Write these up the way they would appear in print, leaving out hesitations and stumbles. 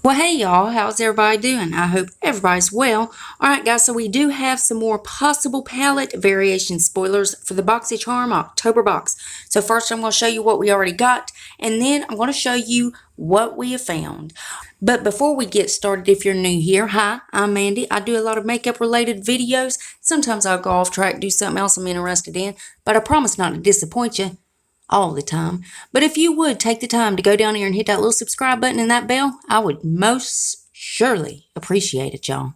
Well, hey y'all, how's everybody doing? I hope everybody's well. Alright guys, so we do have some more possible palette variation spoilers for the BoxyCharm October box. So first I'm going to show you what we already got, and then I'm going to show you what we have found. But before we get started, if you're new here, hi, I'm Mandy. I do a lot of makeup related videos. Sometimes I'll go off track, do something else I'm interested in, but I promise not to disappoint you all the time. But if you would take the time to go down here and hit that little subscribe button and that bell, I would most surely appreciate it, y'all.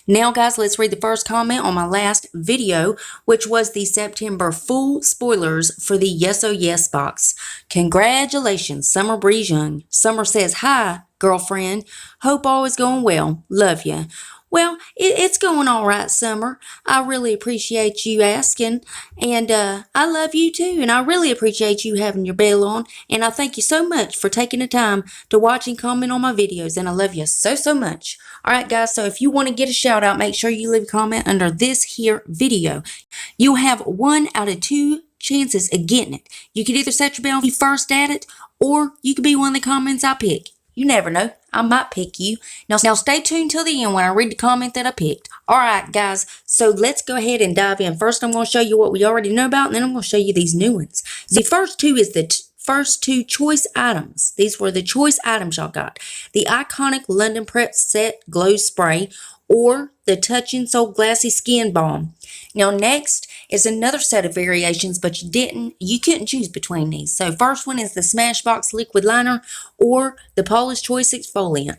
Now, guys, let's read the first comment on my last video, which was the September full spoilers for the Yes Oh Yes box. Congratulations, Summer Breeze Young. Summer says, hi, girlfriend. Hope all is going well. Love ya. Well, it's going all right, Summer. I really appreciate you asking, and I love you too, and I really appreciate you having your bell on, and I thank you so much for taking the time to watch and comment on my videos, and I love you so much. Alright guys, so if you want to get a shout out, make sure you leave a comment under this here video. You'll have 1 out of 2 chances of getting it. You could either set your bell when you first at it, or you could be one of the comments I pick. You never know. I might pick you. Now stay tuned till the end when I read the comment that I picked. Alright guys, so let's go ahead and dive in. First I'm going to show you what we already know about, and then I'm going to show you these new ones. The first two is the first two choice items. These were the choice items y'all got. The iconic London Prep Set Glow Spray, or the Touch and Soul Glassy Skin Balm. Now next is another set of variations, but you couldn't choose between these. So first one is the Smashbox Liquid Liner, or the Paula's Choice Exfoliant.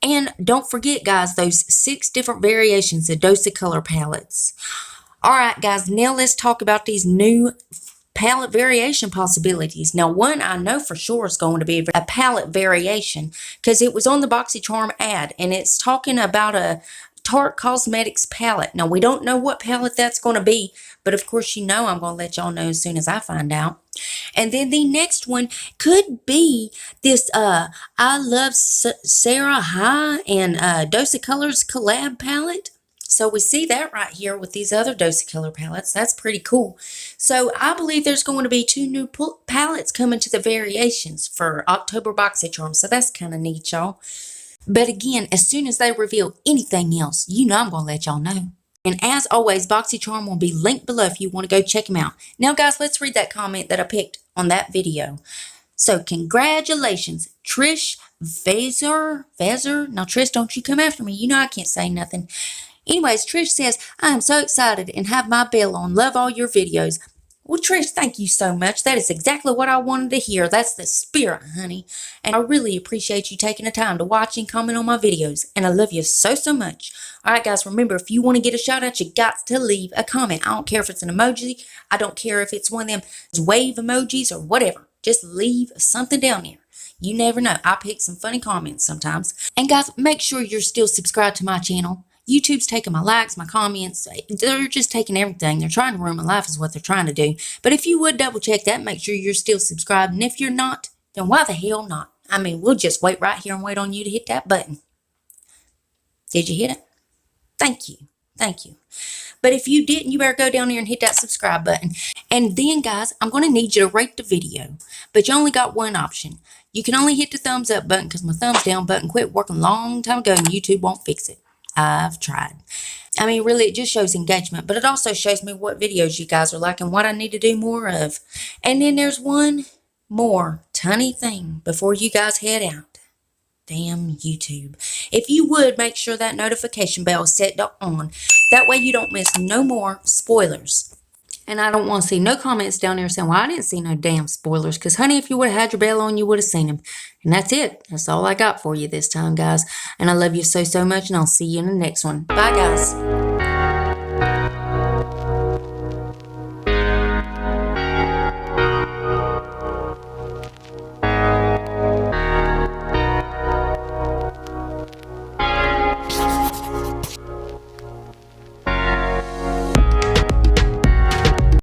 And don't forget guys, those 6 different variations of Dose-A-Color palettes. Alright guys, now let's talk about these new palette variation possibilities. Now one I know for sure is going to be a palette variation, because it was on the BoxyCharm ad, and it's talking about a Tarte Cosmetics palette. Now we don't know what palette that's going to be, but of course you know I'm going to let y'all know as soon as I find out. And then the next one could be this iluvsarahii and Dose-A-Colors collab palette. So we see that right here with these other Dose-A-Color palettes. That's pretty cool. So I believe there's going to be 2 new palettes coming to the variations for October BoxyCharm. So that's kind of neat, y'all. But again, as soon as they reveal anything else, you know I'm going to let y'all know. And as always, BoxyCharm will be linked below if you want to go check them out. Now guys, let's read that comment that I picked on that video. So congratulations, Trish Vaser. Now Trish, don't you come after me. You know I can't say nothing. Anyways, Trish says, I am so excited and have my bell on. Love all your videos. Well, Trish, thank you so much. That is exactly what I wanted to hear. That's the spirit, honey. And I really appreciate you taking the time to watch and comment on my videos. And I love you so much. Alright, guys, remember, if you want to get a shout out, you got to leave a comment. I don't care if it's an emoji. I don't care if it's one of them wave emojis or whatever. Just leave something down there. You never know. I pick some funny comments sometimes. And guys, make sure you're still subscribed to my channel. YouTube's taking my likes, my comments. They're just taking everything. They're trying to ruin my life is what they're trying to do. But if you would double check that, make sure you're still subscribed. And if you're not, then why the hell not? I mean, we'll just wait right here and wait on you to hit that button. Did you hit it? Thank you. Thank you. But if you didn't, you better go down there and hit that subscribe button. And then, guys, I'm going to need you to rate the video. But you only got one option. You can only hit the thumbs up button, because my thumbs down button quit working a long time ago and YouTube won't fix it. I've tried. I mean, really, it just shows engagement, but it also shows me what videos you guys are liking, what I need to do more of. And then there's one more tiny thing before you guys head out. Damn YouTube. If you would, make sure that notification bell is set to on. That way you don't miss no more spoilers. And I don't want to see no comments down there saying, well, I didn't see no damn spoilers. Because, honey, if you would have had your bell on, you would have seen them. And that's it. That's all I got for you this time, guys. And I love you so much, and I'll see you in the next one. Bye, guys.